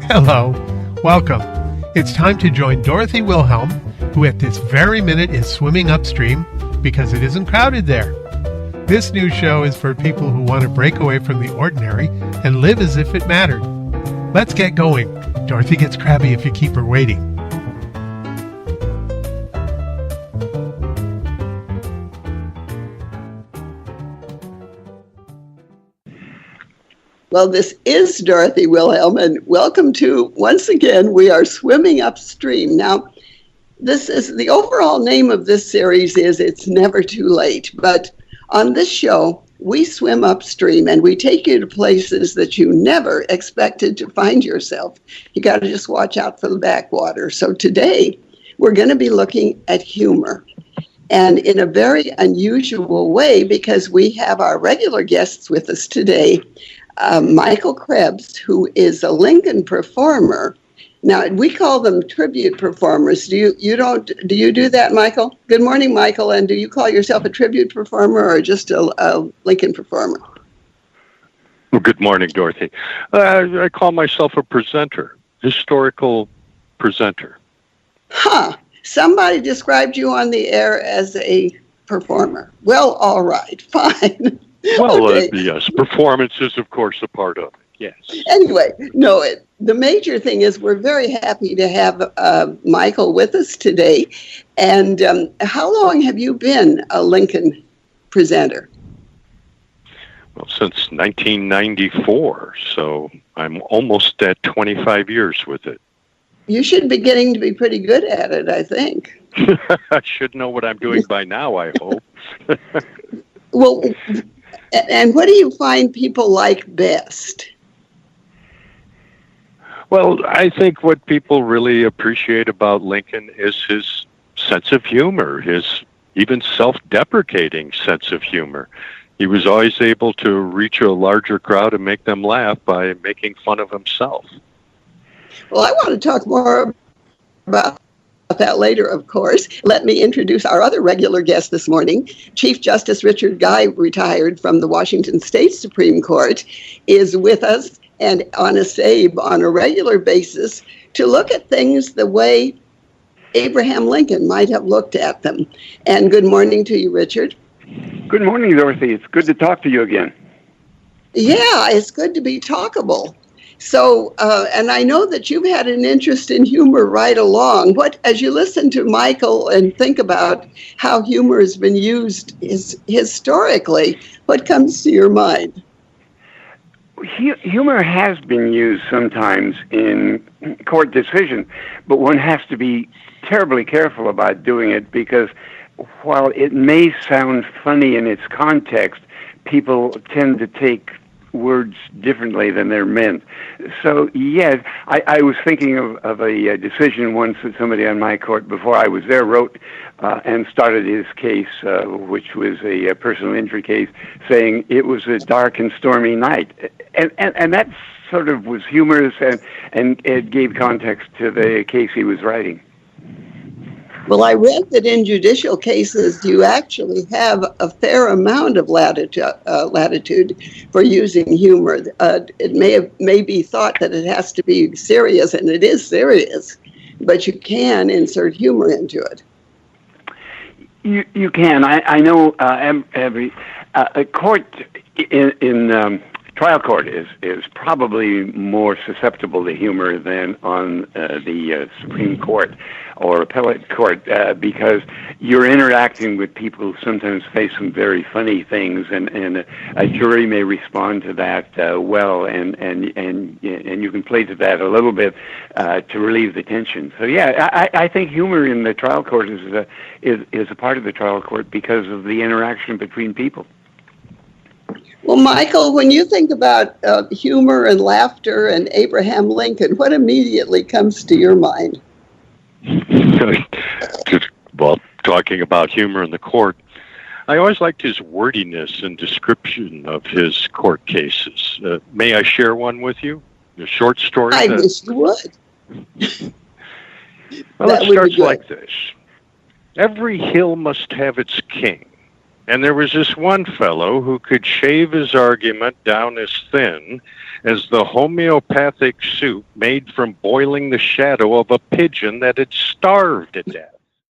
Hello, welcome. It's time to join Dorothy Wilhelm, who at this very minute is swimming upstream because it isn't crowded there. This new show is for people who want to break away from the ordinary and live as if it mattered. Let's get going. Dorothy gets crabby if you keep her waiting. Well, this is Dorothy Wilhelm, and welcome to, once again, we are swimming upstream. Now, this is the overall name of this series is It's Never Too Late. But on this show, we swim upstream and we take you to places that you never expected to find yourself. You got to just watch out for the backwater. So today, we're going to be looking at humor. And in a very unusual way, because we have our regular guests with us today, Michael Krebs, who is a Lincoln performer. Now, we call them tribute performers. Do you do that, Michael? Good morning, Michael. And do you call yourself a tribute performer or just a Lincoln performer? Well, good morning, Dorothy. I call myself a presenter, historical presenter. Huh. Somebody described you on the air as a performer. Well, all right, fine. Well, Okay. yes, performance is, of course, a part of it, yes. Anyway, the major thing is we're very happy to have Michael with us today. And how long have you been a Lincoln presenter? Well, since 1994, so I'm almost at 25 years with it. You should be getting to be pretty good at it, I think. I should know what I'm doing by now, I hope. Well, and what do you find people like best? Well, I think what people really appreciate about Lincoln is his sense of humor, his even self-deprecating sense of humor. He was always able to reach a larger crowd and make them laugh by making fun of himself. Well, I want to talk more about that later, of course. Let me introduce our other regular guest this morning. Chief Justice Richard Guy, retired from the Washington State Supreme Court, is with us and on a SABE on a regular basis to look at things the way Abraham Lincoln might have looked at them. And good morning to you, Richard. Good morning, Dorothy. It's good to talk to you again. Yeah, it's good to be talkable. So, and I know that you've had an interest in humor right along. As you listen to Michael and think about how humor has been used historically, what comes to your mind? Humor has been used sometimes in court decision, but one has to be terribly careful about doing it because while it may sound funny in its context, people tend to take words differently than they're meant. So, yes, I was thinking of a decision once that somebody on my court before I was there wrote and started his case, which was a personal injury case, saying it was a dark and stormy night. And that sort of was humorous and it gave context to the case he was writing. Well, I read that in judicial cases, you actually have a fair amount of latitude for using humor. It may be thought that it has to be serious, and it is serious, but you can insert humor into it. You can. I know every court in trial court is probably more susceptible to humor than on the Supreme Court or appellate court because you're interacting with people who sometimes face some very funny things, and a jury may respond to that well, and you can play to that a little bit to relieve the tension. So yeah, I think humor in the trial court is a part of the trial court because of the interaction between people. Well, Michael, when you think about humor and laughter and Abraham Lincoln, what immediately comes to your mind? Well, talking about humor in the court, I always liked his wordiness and description of his court cases. May I share one with you? A short story? I wish you would. Well, it starts like this. Every hill must have its king. And there was this one fellow who could shave his argument down as thin as the homeopathic soup made from boiling the shadow of a pigeon that had starved to death.